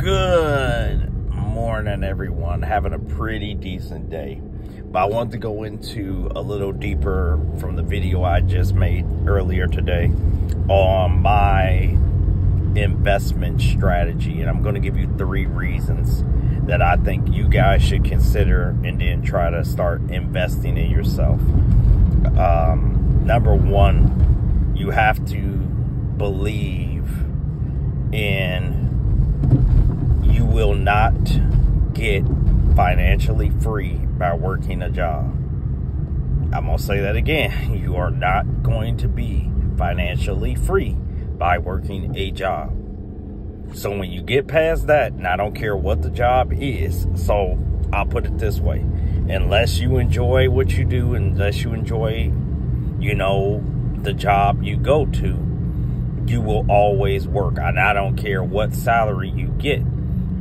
Good morning, everyone. Having a pretty decent day. But I want to go into a little deeper from the video I just made earlier today on my investment strategy. And I'm going to give you 3 reasons that I think you guys should consider and then try to start investing in yourself. Number 1, you have to believe in you will not get financially free by working a job. I'm going to say that again. You are not going to be financially free by working a job. So when you get past that, and I don't care what the job is, so I'll put it this way. Unless you enjoy what you do, unless you enjoy, the job you go to, you will always work. And I don't care what salary you get,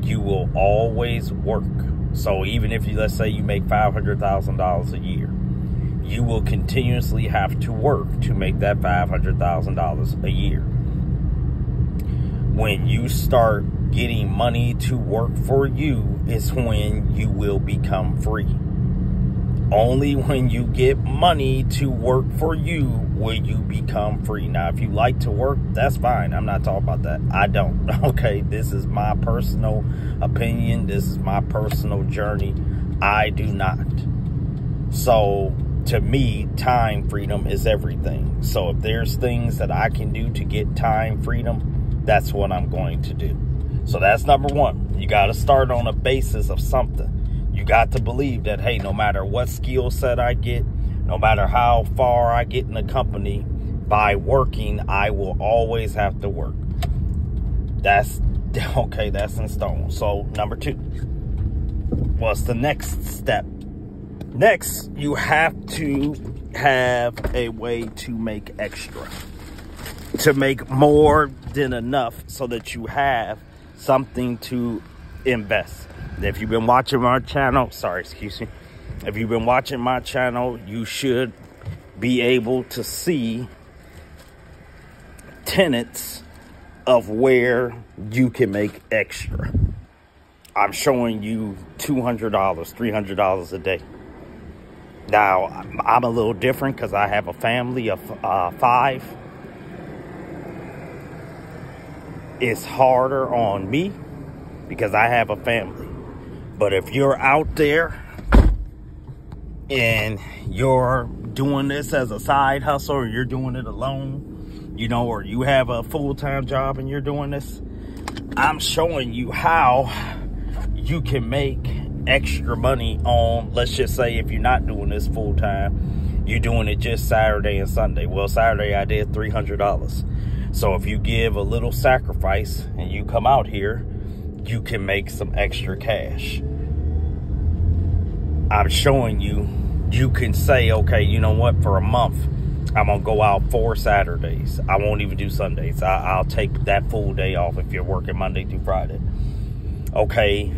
you will always work. So even if you, let's say you make $500,000 a year, you will continuously have to work to make that $500,000 a year. When you start getting money to work for you is when you will become free. Only when you get money to work for you will you become free. Now, if you like to work, that's fine. I'm not talking about that. I don't. Okay, this is my personal opinion. This is my personal journey. I do not. So, to me, time freedom is everything. So, if there's things that I can do to get time freedom, that's what I'm going to do. So, that's number 1. You got to start on a basis of something. You got to believe that, hey, no matter what skill set I get, no matter how far I get in the company, by working, I will always have to work. That's, okay, that's in stone. So, number 2. What's the next step? Next, you have to have a way to make extra. To make more than enough so that you have something to invest. If you've been watching my channel, if you've been watching my channel, you should be able to see tenets of where you can make extra. I'm showing you $200, $300 a day. Now, I'm a little different because I have a family of 5. It's harder on me because I have a family. But if you're out there and you're doing this as a side hustle, or you're doing it alone, or you have a full-time job and you're doing this, I'm showing you how you can make extra money on, let's just say if you're not doing this full-time, you're doing it just Saturday and Sunday. Well, Saturday I did $300. So if you give a little sacrifice and you come out here, you can make some extra cash. I'm showing you, you can say, okay, you know what, for a month, I'm going to go out 4 Saturdays. I won't even do Sundays. I'll take that full day off if you're working Monday through Friday. Okay.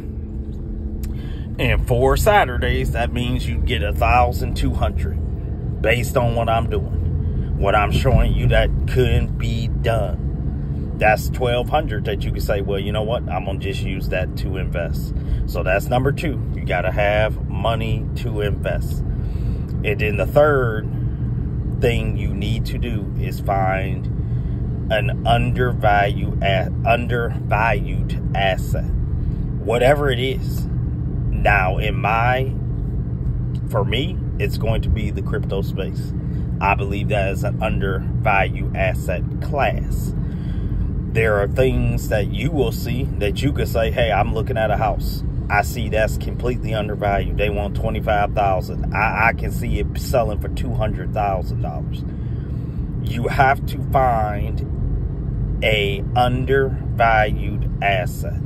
And 4 Saturdays, that means you get 1,200 based on what I'm doing. What I'm showing you that couldn't be done. That's 1,200 that you can say, well, you know what? I'm going to just use that to invest. So that's number 2. You got to have money to invest. And then the third thing you need to do is find an undervalued asset. Whatever it is. Now, for me, it's going to be the crypto space. I believe that is an undervalued asset class. There are things that you will see that you could say, hey, I'm looking at a house. I see that's completely undervalued. They want $25,000. I can see it selling for $200,000. You have to find a undervalued asset.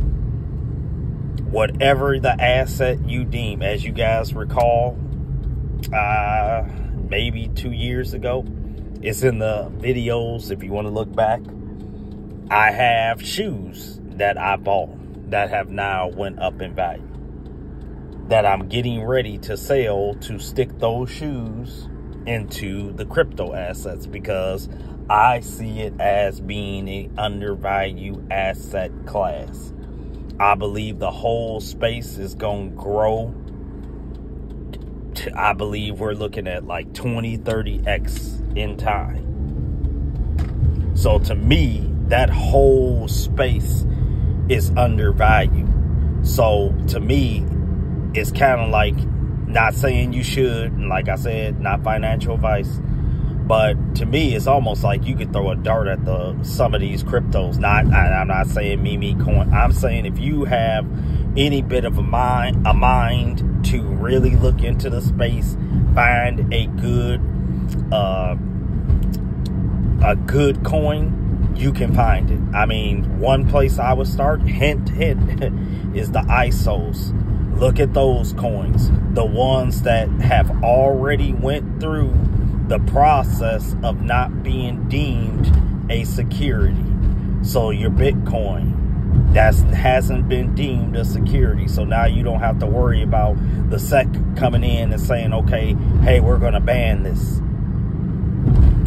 Whatever the asset you deem, as you guys recall, maybe 2 years ago, it's in the videos if you want to look back. I have shoes that I bought that have now went up in value, that I'm getting ready to sell to stick those shoes into the crypto assets because I see it as being an undervalued asset class. I believe the whole space is going to grow. I believe we're looking at like 20, 30x in time. So to me, that whole space is undervalued. So to me, it's kind of like, not saying you should, and like I said, not financial advice, but to me, it's almost like you could throw a dart at some of these cryptos. I'm not saying meme coin. I'm saying if you have any bit of a mind to really look into the space, find a good coin, you can find it. I mean, one place I would start, hint, is the ISOs. Look at those coins, the ones that have already went through the process of not being deemed a security. So your Bitcoin, that hasn't been deemed a security. So now you don't have to worry about the SEC coming in and saying, okay, hey, we're going to ban this.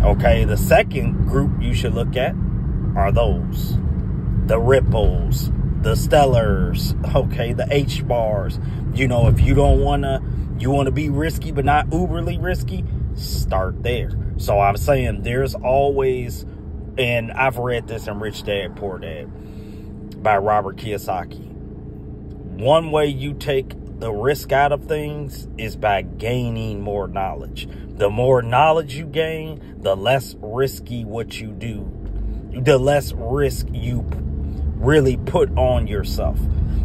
Okay, the second group you should look at are those. The Ripples, the Stellars, okay, the H-bars. You know, if you don't want to, you want to be risky but not uberly risky, start there. So I'm saying there's always, and I've read this in Rich Dad, Poor Dad by Robert Kiyosaki. One way you take the risk out of things is by gaining more knowledge. The more knowledge you gain, the less risky what you do, the less risk you really put on yourself.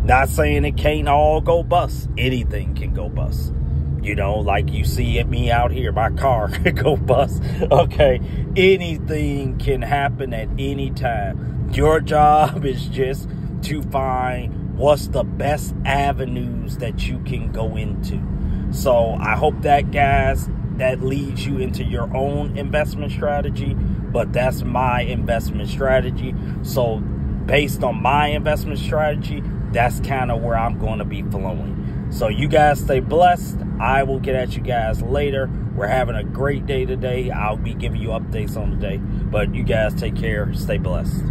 Not saying it can't all go bust. Anything can go bust. You know, like you see me out here, my car could go bust. Okay, anything can happen at any time. Your job is just to find what's the best avenues that you can go into. So I hope that, guys, that leads you into your own investment strategy. But that's my investment strategy. So based on my investment strategy, that's kind of where I'm going to be flowing. So you guys stay blessed. I will get at you guys later. We're having a great day today. I'll be giving you updates on the day. But you guys take care. Stay blessed.